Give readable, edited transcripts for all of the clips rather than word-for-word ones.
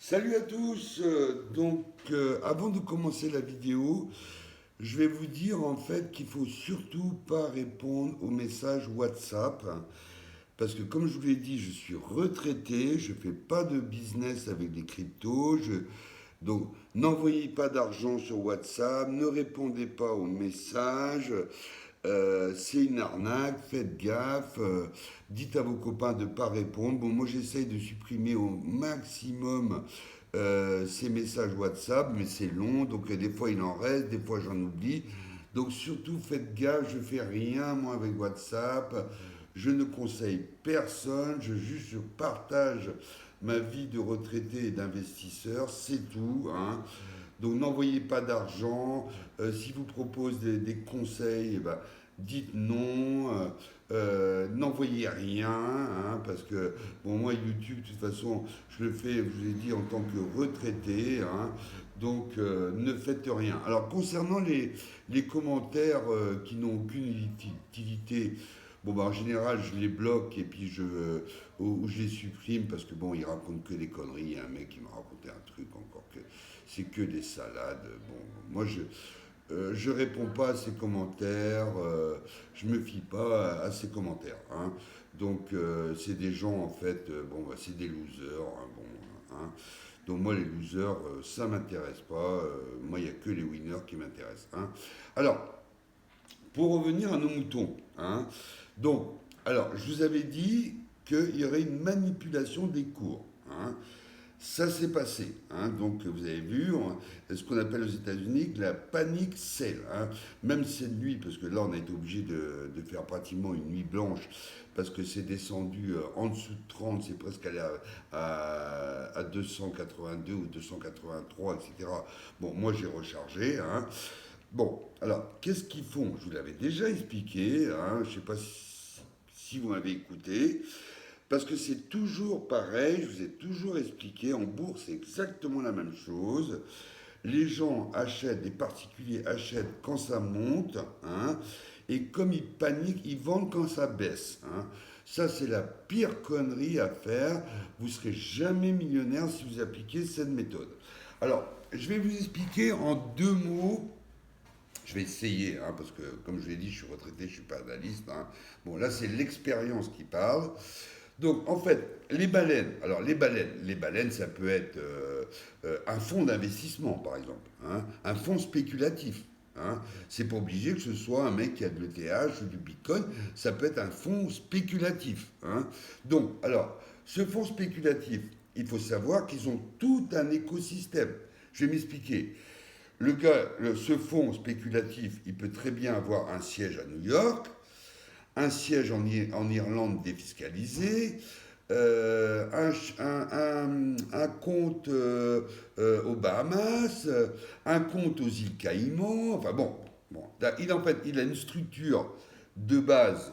Salut à tous. Avant de commencer la vidéo, je vais vous dire en fait qu'il faut surtout pas répondre aux messages WhatsApp, hein, parce que comme je vous l'ai dit, je suis retraité, je fais pas de business avec des cryptos, donc n'envoyez pas d'argent sur WhatsApp, ne répondez pas aux messages. C'est une arnaque, faites gaffe, dites à vos copains de ne pas répondre. Bon, moi j'essaye de supprimer au maximum ces messages WhatsApp, mais c'est long, donc des fois il en reste, des fois j'en oublie. Donc surtout faites gaffe, je fais rien moi avec WhatsApp, je ne conseille personne, je partage ma vie de retraité et d'investisseur, c'est tout, hein. Donc n'envoyez pas d'argent. Si vous propose des conseils, eh ben, dites non. N'envoyez rien, hein, parce que bon, moi YouTube, de toute façon, je le fais, je vous ai dit, en tant que retraité, hein. Donc ne faites rien. Alors concernant les commentaires qui n'ont aucune utilité, bon, bah, en général, je les bloque et puis ou je les supprime parce que bon, ils racontent que des conneries. Il y a un mec qui m'a raconté un truc encore que c'est que des salades. Bon, moi, je réponds pas à ces commentaires. Je me fie pas à ces commentaires, hein. Donc, c'est des gens, en fait, bon, bah, c'est des losers, hein, bon, hein. Donc, moi, les losers, ça m'intéresse pas. Moi, il n'y a que les winners qui m'intéressent, hein. Alors, pour revenir à nos moutons, hein. Donc, alors, je vous avais dit qu'il y aurait une manipulation des cours, hein. Ça s'est passé, hein. Donc vous avez vu, ce qu'on appelle aux États-Unis la panic sale, hein. Même cette nuit, parce que là on a été obligé de faire pratiquement une nuit blanche, parce que c'est descendu en dessous de 30, c'est presque allé à 282 ou 283, etc. Bon, moi j'ai rechargé, hein. Bon, alors qu'est-ce qu'ils font? Je vous l'avais déjà expliqué, hein. Je ne sais pas si vous m'avez écouté. Parce que c'est toujours pareil, je vous ai toujours expliqué, en bourse c'est exactement la même chose. Les gens achètent, les particuliers achètent quand ça monte, hein, et comme ils paniquent, ils vendent quand ça baisse, hein. Ça c'est la pire connerie à faire. Vous serez jamais millionnaire si vous appliquez cette méthode. Alors, je vais vous expliquer en deux mots. Je vais essayer, hein, parce que comme je l'ai dit, je suis retraité, je ne suis pas analyste, hein. Bon, là c'est l'expérience qui parle. Donc, en fait, les baleines, ça peut être un fonds d'investissement, par exemple, hein, un fonds spéculatif, hein. C'est pas obligé que ce soit un mec qui a de l'ETH ou du Bitcoin, ça peut être un fonds spéculatif, hein. Donc, alors, ce fonds spéculatif, il faut savoir qu'ils ont tout un écosystème. Je vais m'expliquer. Ce fonds spéculatif, il peut très bien avoir un siège à New York, un siège en Irlande défiscalisé, un compte aux Bahamas, un compte aux îles Caïmans. Enfin bon, en fait, il a une structure de base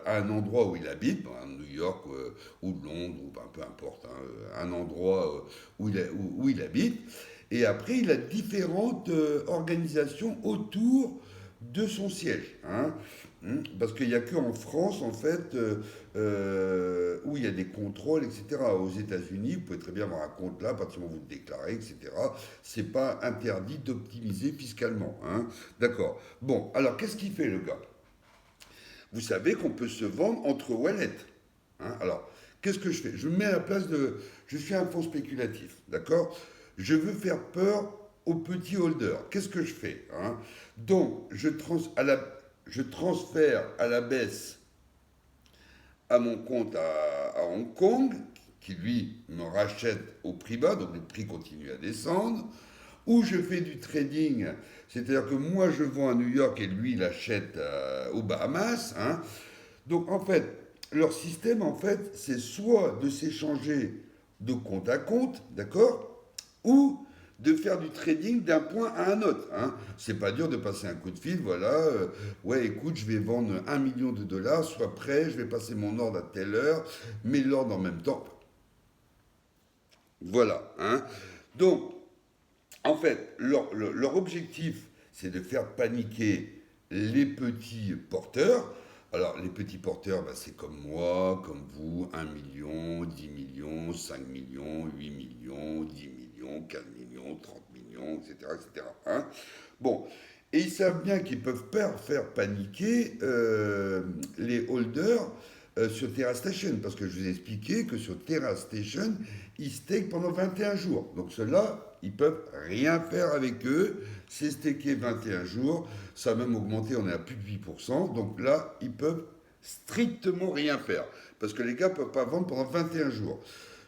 à un endroit où il habite, à New York ou Londres, ou ben, peu importe, hein, un endroit où il habite. Et après, il a différentes organisations autour de son siège, hein. Parce qu'il n'y a qu'en France, en fait, où il y a des contrôles, etc. Aux États-Unis, vous pouvez très bien avoir un compte là, à partir du moment où vous le déclarez, etc. C'est pas interdit d'optimiser fiscalement, hein. D'accord. Bon, alors qu'est-ce qu'il fait le gars? Vous savez qu'on peut se vendre entre wallets, hein. Alors, qu'est-ce que je fais? Je me mets à la place de. Je suis un fonds spéculatif, d'accord? Je veux faire peur aux petits holders. Qu'est-ce que je fais, hein? Donc, je transfère à la baisse à mon compte à Hong Kong, qui lui me rachète au prix bas, donc le prix continue à descendre, ou je fais du trading, c'est-à-dire que moi je vends à New York et lui il achète aux Bahamas, hein. Donc en fait, leur système en fait, c'est soit de s'échanger de compte à compte, d'accord, ou de faire du trading d'un point à un autre, hein. C'est pas dur de passer un coup de fil, voilà. Ouais, écoute, je vais vendre 1 million de dollars, sois prêt, je vais passer mon ordre à telle heure, mets l'ordre en même temps. Voilà, hein. Donc, en fait, leur objectif, c'est de faire paniquer les petits porteurs. Alors, les petits porteurs, bah, c'est comme moi, comme vous, 1 million, 10 millions, 5 millions, 8 millions, etc. Hein. Bon, et ils savent bien qu'ils peuvent pas faire paniquer les holders sur TerraStation, parce que je vous ai expliqué que sur TerraStation, ils stake pendant 21 jours. Donc ceux-là, ils peuvent rien faire avec eux. C'est staké 21 jours. Ça a même augmenté, on est à plus de 8%. Donc là, ils peuvent strictement rien faire. Parce que les gars ne peuvent pas vendre pendant 21 jours.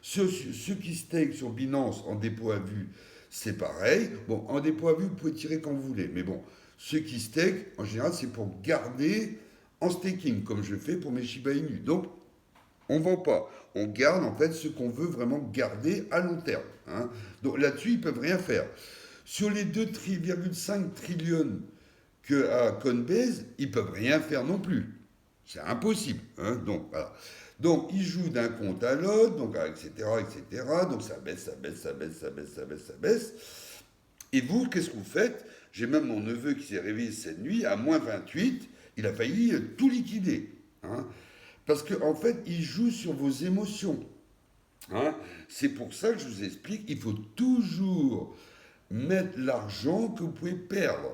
Ceux qui stake sur Binance en dépôt à vue, c'est pareil. Bon, en dépôt à vue, vous pouvez tirer quand vous voulez. Mais bon, ceux qui stake, en général, c'est pour garder en staking, comme je fais pour mes Shiba Inu. Donc, on ne vend pas. On garde en fait ce qu'on veut vraiment garder à long terme. Hein. Donc là-dessus, ils ne peuvent rien faire. Sur les 2,5 trillions que à Coinbase, ils ne peuvent rien faire non plus. C'est impossible. Hein. Donc, voilà. Donc, ils jouent d'un compte à l'autre, donc, etc., etc. Donc, ça baisse, ça baisse, ça baisse, ça baisse, ça baisse, ça baisse. Et vous, qu'est-ce que vous faites? J'ai même mon neveu qui s'est réveillé cette nuit à moins 28. Il a failli tout liquider. Hein. Parce qu'en fait, il joue sur vos émotions. Hein. C'est pour ça que je vous explique, il faut toujours mettre l'argent que vous pouvez perdre.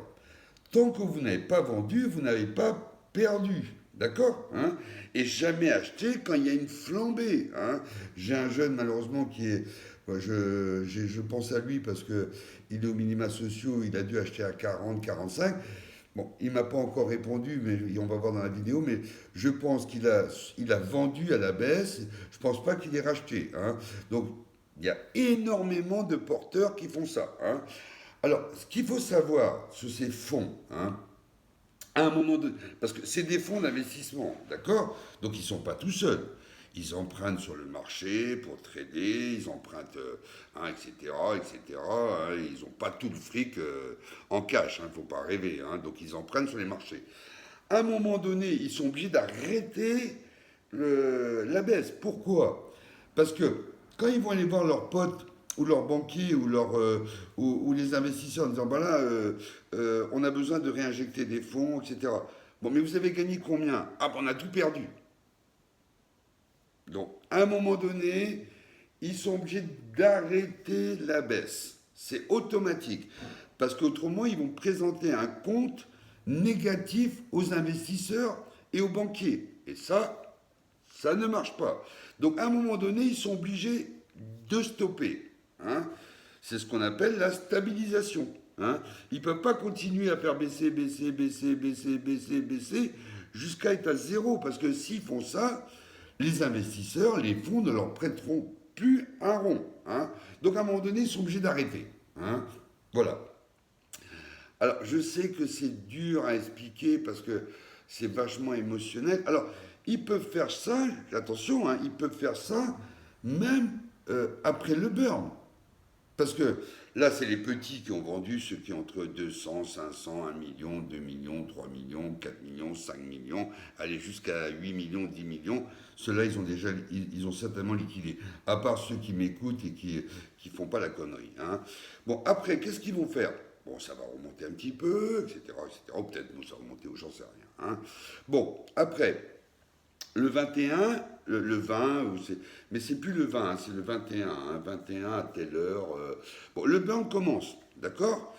Tant que vous n'avez pas vendu, vous n'avez pas perdu. D'accord, hein. Et jamais acheter quand il y a une flambée. Hein. J'ai un jeune, malheureusement, qui est. Je pense à lui parce que il est aux minima sociaux, il a dû acheter à 40, 45. Bon, il m'a pas encore répondu, mais on va voir dans la vidéo, mais je pense il a vendu à la baisse, je pense pas qu'il ait racheté. Hein. Donc, il y a énormément de porteurs qui font ça. Hein. Alors, ce qu'il faut savoir sur ces fonds, hein, à un moment de... Parce que c'est des fonds d'investissement, d'accord? Donc ils ne sont pas tout seuls. Ils empruntent sur le marché pour trader, ils empruntent, hein, etc., etc. Hein, ils n'ont pas tout le fric en cash, il ne faut pas rêver. Hein, donc ils empruntent sur les marchés. À un moment donné, ils sont obligés d'arrêter la baisse. Pourquoi? Parce que quand ils vont aller voir leurs potes ou leurs banquiers ou les investisseurs en disant, ben là, on a besoin de réinjecter des fonds, etc. Bon, mais vous avez gagné combien? Ah, ben on a tout perdu. Donc, à un moment donné, ils sont obligés d'arrêter la baisse. C'est automatique. Parce qu'autrement, ils vont présenter un compte négatif aux investisseurs et aux banquiers. Et ça ne marche pas. Donc, à un moment donné, ils sont obligés de stopper. Hein. C'est ce qu'on appelle la stabilisation. Hein. Ils ne peuvent pas continuer à faire baisser, baisser, baisser, baisser, baisser, baisser, jusqu'à être à zéro. Parce que s'ils font ça, les investisseurs, les fonds ne leur prêteront plus un rond. Hein. Donc à un moment donné, ils sont obligés d'arrêter. Hein. Voilà. Alors je sais que c'est dur à expliquer parce que c'est vachement émotionnel. Alors ils peuvent faire ça, attention, hein, ils peuvent faire ça même après le burn. Parce que là, c'est les petits qui ont vendu, ceux qui ont entre 200, 500, 1 million, 2 millions, 3 millions, 4 millions, 5 millions, aller jusqu'à 8 millions, 10 millions. Ceux-là, ils ont certainement liquidé. À part ceux qui m'écoutent et qui font pas la connerie. Hein. Bon, après, qu'est-ce qu'ils vont faire? Bon, ça va remonter un petit peu, etc., etc. Ou peut-être, non, ça va remonter, j'en sais rien. Hein. Bon, après, le 21, le 20, mais c'est plus le 20, hein, c'est le 21, hein, 21 à telle heure. Bon, le burn commence, d'accord?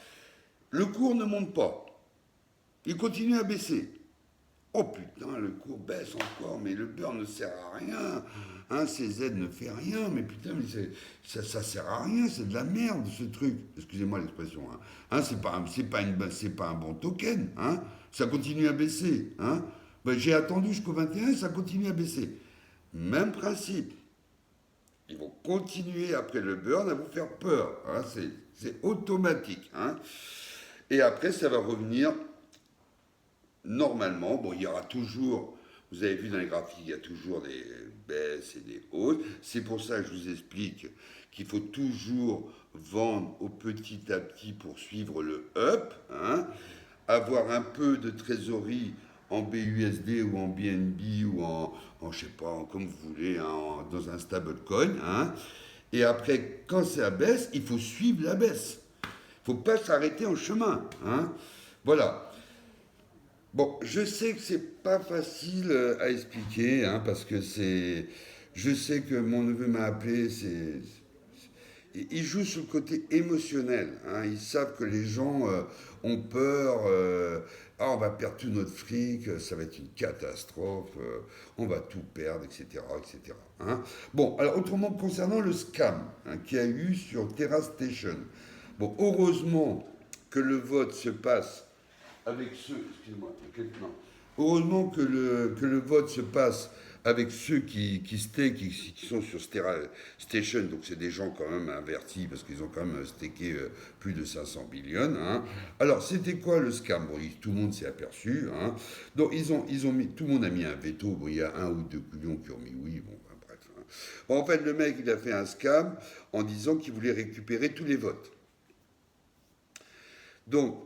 Le cours ne monte pas. Il continue à baisser. Oh putain, le cours baisse encore, mais le burn ne sert à rien. Hein, CZ ne fait rien, mais putain, mais ça sert à rien, c'est de la merde ce truc. Excusez-moi l'expression. Hein. Hein, c'est pas un bon token. Hein. Ça continue à baisser. Hein. Ben, j'ai attendu jusqu'au 21 et ça continue à baisser. Même principe. Ils vont continuer après le burn à vous faire peur. Hein. C'est automatique. Hein. Et après, ça va revenir normalement. Bon, il y aura toujours, vous avez vu dans les graphiques, il y a toujours des baisses et des hausses. C'est pour ça que je vous explique qu'il faut toujours vendre au petit à petit pour suivre le up. Hein. Avoir un peu de trésorerie en BUSD ou en BNB ou je sais pas, comme vous voulez, hein, dans un stablecoin. Hein. Et après, quand ça baisse, il faut suivre la baisse. Il ne faut pas s'arrêter en chemin. Hein. Voilà. Bon, je sais que c'est pas facile à expliquer, hein, parce que c'est... Je sais que mon neveu m'a appelé, ils jouent sur le côté émotionnel, hein. Ils savent que les gens ont peur. Ah, on va perdre tout notre fric, ça va être une catastrophe, on va tout perdre, etc., etc. Hein. Bon, alors autrement, concernant le scam hein, qu'il y a eu sur Terra Station, bon, heureusement que le vote se passe avec ceux, excuse-moi, non. Heureusement que le vote se passe avec ceux qui sont sur Station, donc c'est des gens quand même invertis parce qu'ils ont quand même staké plus de 500 billions. Hein. Alors c'était quoi le scam? Bon, tout le monde s'est aperçu. Hein. Donc ils ont mis, tout le monde a mis un veto. Bon, il y a un ou deux couillons qui ont mis oui. Bon, ben, bref. Hein. Bon, en fait, le mec il a fait un scam en disant qu'il voulait récupérer tous les votes. Donc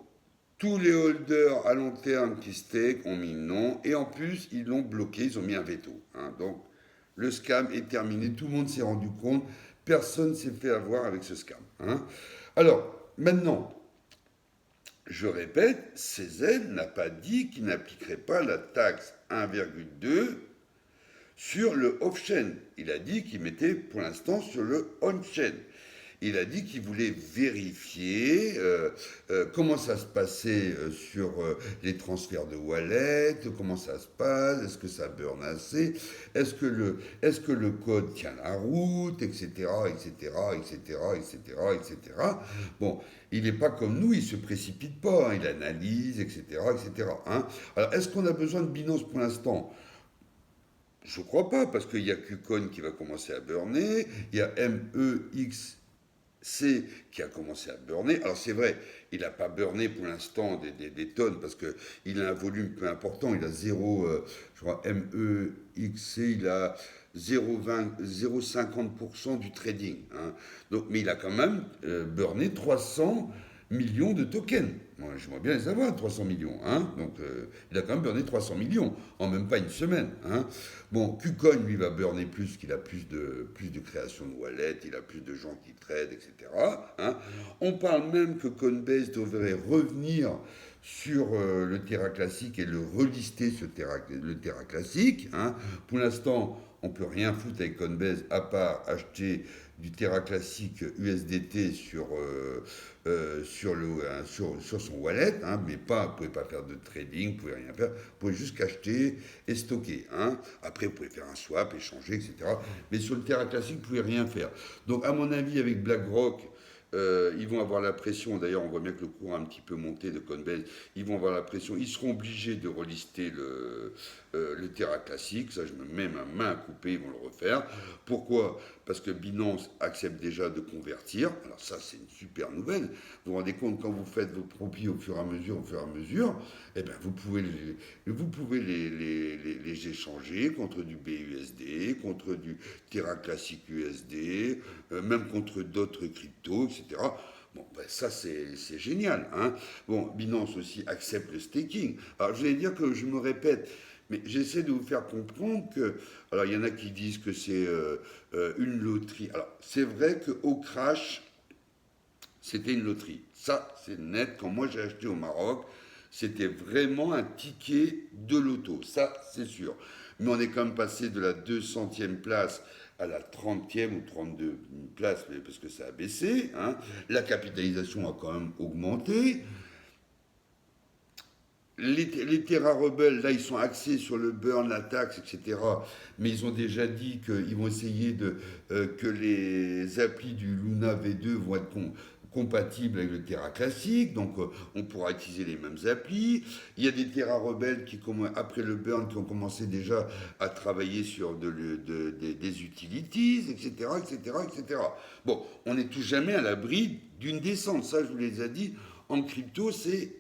tous les holders à long terme qui stake ont mis non, et en plus, ils l'ont bloqué, ils ont mis un veto. Hein. Donc, le scam est terminé, tout le monde s'est rendu compte, personne ne s'est fait avoir avec ce scam. Hein. Alors, maintenant, je répète, CZ n'a pas dit qu'il n'appliquerait pas la taxe 1,2 sur le off-chain. Il a dit qu'il mettait pour l'instant sur le on-chain. Il a dit qu'il voulait vérifier comment ça se passait sur les transferts de wallet, comment ça se passe, est-ce que ça burn assez, est-ce que le code tient la route, etc., etc., etc., etc., etc. Bon, il n'est pas comme nous, il ne se précipite pas, hein, il analyse, etc., etc. Hein. Alors, est-ce qu'on a besoin de Binance pour l'instant? Je ne crois pas, parce qu'il y a KuCoin qui va commencer à burner, il y a MEX C qui a commencé à burner. Alors c'est vrai, il n'a pas burné pour l'instant des tonnes parce qu'il a un volume peu important. Il a 0, je crois, MEXC, il a 0,50% du trading. Hein. Donc, mais il a quand même burné 300 millions de tokens. Moi, j'aimerais bien les avoir, 300 millions. Hein. Donc, il a quand même burné 300 millions en même pas une semaine. Hein. Bon, KuCoin, lui, va burner plus, qu'il a plus de création de wallet, il a plus de gens qui tradent, etc. Hein. On parle même que Coinbase devrait revenir sur le Terra classique et le relister sur le Terra classique. Hein. Pour l'instant, on ne peut rien foutre avec Coinbase à part acheter du Terra classique USDT sur son wallet, hein, mais pas, vous ne pouvez pas faire de trading, vous ne pouvez rien faire, vous pouvez juste acheter et stocker. Hein. Après, vous pouvez faire un swap, échanger, etc. Mais sur le Terra classique, vous ne pouvez rien faire. Donc, à mon avis, avec BlackRock, ils vont avoir la pression, d'ailleurs on voit bien que le cours a un petit peu monté de Coinbase, ils vont avoir la pression, ils seront obligés de relister le Terra classique, ça je me mets ma main à couper, ils vont le refaire. Pourquoi? Parce que Binance accepte déjà de convertir, alors ça c'est une super nouvelle, vous vous rendez compte quand vous faites vos profits au fur et à mesure, eh ben vous pouvez les échanger contre du BUSD, contre du Terra classique USD, même contre d'autres cryptos, etc. Bon, ben ça c'est génial. Hein. Bon, Binance aussi accepte le staking. Alors je vais dire que je me répète, mais j'essaie de vous faire comprendre que, alors il y en a qui disent que c'est une loterie. Alors c'est vrai qu'au crash, c'était une loterie. Ça c'est net. Quand moi j'ai acheté au Maroc, c'était vraiment un ticket de loto. Ça c'est sûr. Mais on est quand même passé de la 200e place à la 30e ou 32e place, parce que ça a baissé. Hein. La capitalisation a quand même augmenté. Les Terra rebelles, là, ils sont axés sur le burn, la taxe, etc. Mais ils ont déjà dit qu'ils vont essayer que les applis du Luna V2 vont être compatibles avec le Terra classique. Donc, on pourra utiliser les mêmes applis. Il y a des Terra rebelles qui, après le burn, qui ont commencé déjà à travailler sur des utilities, etc., etc., etc. Bon, on n'est tout jamais à l'abri d'une descente. Ça, je vous l'ai dit. En crypto, c'est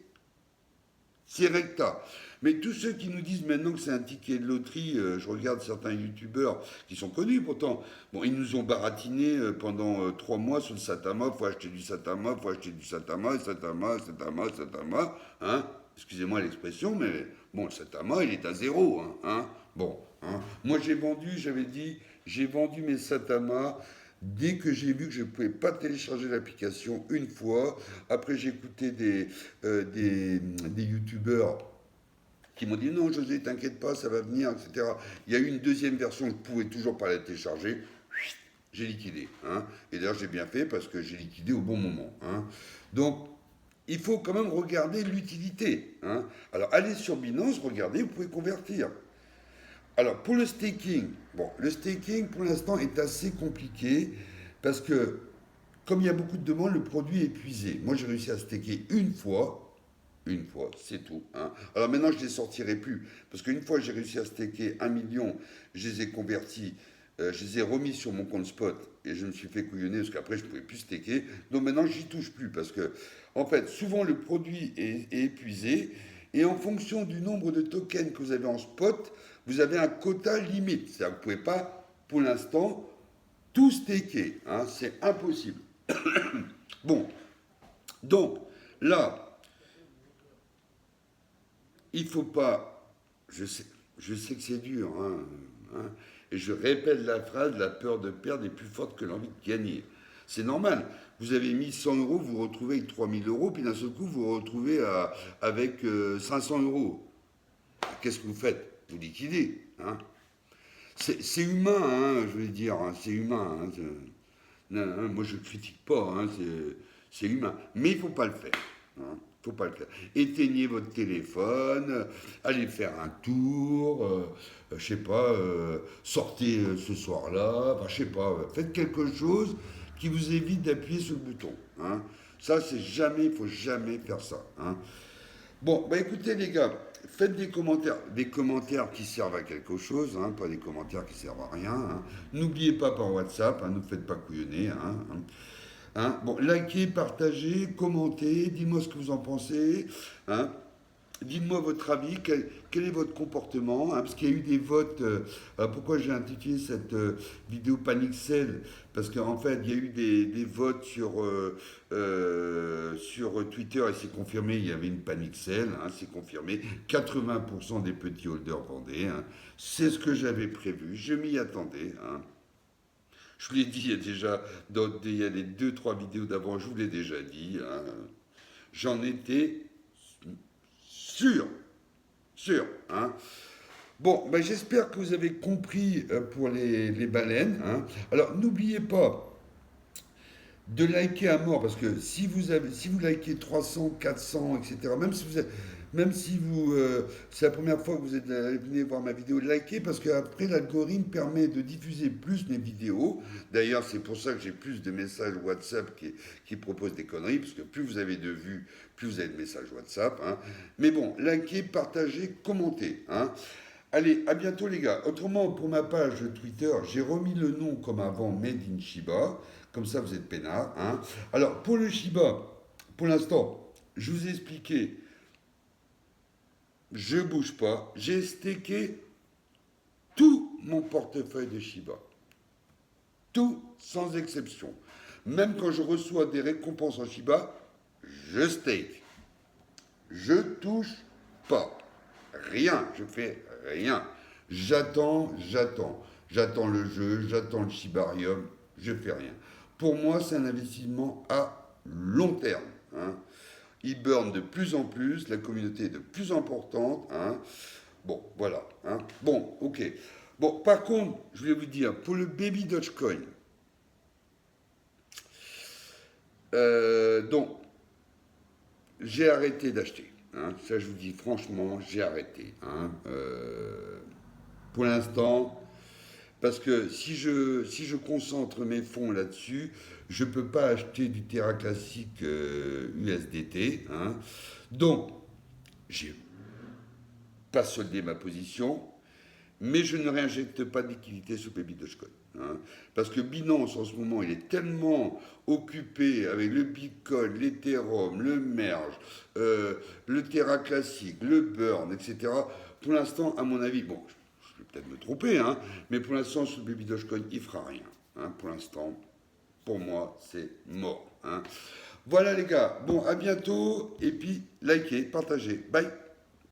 recta. Mais tous ceux qui nous disent maintenant que c'est un ticket de loterie, je regarde certains youtubeurs qui sont connus pourtant, bon, ils nous ont baratiné pendant 3 mois sur le Satama, faut acheter du Satama, faut acheter du Satama, Satama, Satama, Satama, hein, excusez-moi l'expression, mais bon, le Satama, il est à zéro, hein, bon, hein. Moi j'ai vendu, j'avais dit, j'ai vendu mes Satama. Dès que j'ai vu que je ne pouvais pas télécharger l'application une fois, après j'ai écouté des youtubeurs qui m'ont dit non José, t'inquiète pas, ça va venir, etc. Il y a eu une deuxième version, je ne pouvais toujours pas la télécharger. j'ai liquidé. Hein. Et d'ailleurs, j'ai bien fait parce que j'ai liquidé au bon moment. Hein. Donc, il faut quand même regarder l'utilité. Hein. Alors, allez sur Binance, regardez, vous pouvez convertir. Alors, pour le staking, bon, le staking pour l'instant est assez compliqué parce que, comme il y a beaucoup de demandes, le produit est épuisé. Moi, j'ai réussi à staker une fois, c'est tout. Hein. Alors maintenant, je ne les sortirai plus. Parce qu'une fois, j'ai réussi à staker 1 million, je les ai convertis, je les ai remis sur mon compte spot et je me suis fait couillonner parce qu'après, je ne pouvais plus staker. Donc maintenant, j'y touche plus parce que, en fait, souvent, le produit est épuisé et en fonction du nombre de tokens que vous avez en spot, vous avez un quota limite. C'est-à-dire que vous ne pouvez pas, pour l'instant, tout staker. Hein. C'est impossible. Bon, donc, là, il faut pas. Je sais que c'est dur, hein, hein, et je répète la phrase la peur de perdre est plus forte que l'envie de gagner. C'est normal. Vous avez mis 100 euros, vous vous retrouvez avec 3000 euros, puis d'un seul coup, vous vous retrouvez avec 500 euros. Qu'est-ce que vous faites? Vous liquidez. Hein. C'est humain, hein, je vais dire. Hein, c'est humain. Hein, non, non, moi, je ne critique pas. Hein, c'est humain. Mais il ne faut pas le faire. Hein. Faut pas le faire. Éteignez votre téléphone, allez faire un tour, je sais pas, sortez ce soir-là, enfin, je sais pas, faites quelque chose qui vous évite d'appuyer sur le bouton. Hein. Ça, c'est jamais, il faut jamais faire ça. Hein. Bon, bah écoutez les gars, faites des commentaires qui servent à quelque chose, hein, pas des commentaires qui servent à rien. Hein. N'oubliez pas par WhatsApp, hein, ne vous faites pas couillonner. Hein, hein. Hein. Bon, likez, partagez, commentez, dites-moi ce que vous en pensez. Hein. Dites-moi votre avis, quel est votre comportement, hein, parce qu'il y a eu des votes. Pourquoi j'ai intitulé cette vidéo Panic Sell? Parce qu'en fait, il y a eu des votes sur Twitter et c'est confirmé, il y avait une Panic Sell, hein, c'est confirmé. 80% des petits holders vendaient. Hein. C'est ce que j'avais prévu, je m'y attendais. Hein. Je vous l'ai dit, il y a déjà, il y a les deux, trois vidéos d'avant, je vous l'ai déjà dit. Hein. J'en étais sûr, sûr. Hein. Bon, ben j'espère que vous avez compris pour les baleines. Hein. Alors, n'oubliez pas de liker à mort, parce que si vous likez 300, 400, etc., même si c'est la première fois que vous êtes venu voir ma vidéo, likez, parce qu'après l'algorithme permet de diffuser plus mes vidéos. D'ailleurs, c'est pour ça que j'ai plus de messages WhatsApp qui proposent des conneries, parce que plus vous avez de vues, plus vous avez de messages WhatsApp. Hein. Mais bon, likez, partagez, commentez. Hein. Allez, à bientôt les gars. Autrement, pour ma page Twitter, j'ai remis le nom comme avant, Made in Shiba. Comme ça, vous êtes peinard. Hein. Alors, pour le Shiba, pour l'instant, je vous ai expliqué, je bouge pas. J'ai stacké tout mon portefeuille de Shiba. Tout, sans exception. Même quand je reçois des récompenses en Shiba, je stake. Je touche pas. Rien. Je fais rien. J'attends. J'attends le jeu, j'attends le Shibarium, je fais rien. Pour moi, c'est un investissement à long terme. Hein. Il burn de plus en plus, la communauté est de plus importante. Hein. Bon, voilà. Hein. Bon, ok. Bon, par contre, je voulais vous dire, pour le Baby Dogecoin, donc, j'ai arrêté d'acheter. Hein. Ça, je vous dis franchement, j'ai arrêté. Hein. Pour l'instant, parce que si je concentre mes fonds là-dessus, je ne peux pas acheter du Terra classique USDT. Hein. Donc, j'ai pas soldé ma position, mais je ne réinjecte pas de liquidité sur Baby Dogecoin. Hein. Parce que Binance, en ce moment, il est tellement occupé avec le Bitcoin, l'Ethereum, le Merge, le Terra classique, le Burn, etc. Pour l'instant, à mon avis, bon, je vais peut-être me tromper, hein, mais pour l'instant, sur le Baby Dogecoin, il ne fera rien. Hein, pour l'instant, pour moi, c'est mort. Hein. Voilà les gars, bon, à bientôt, et puis likez, partagez. Bye.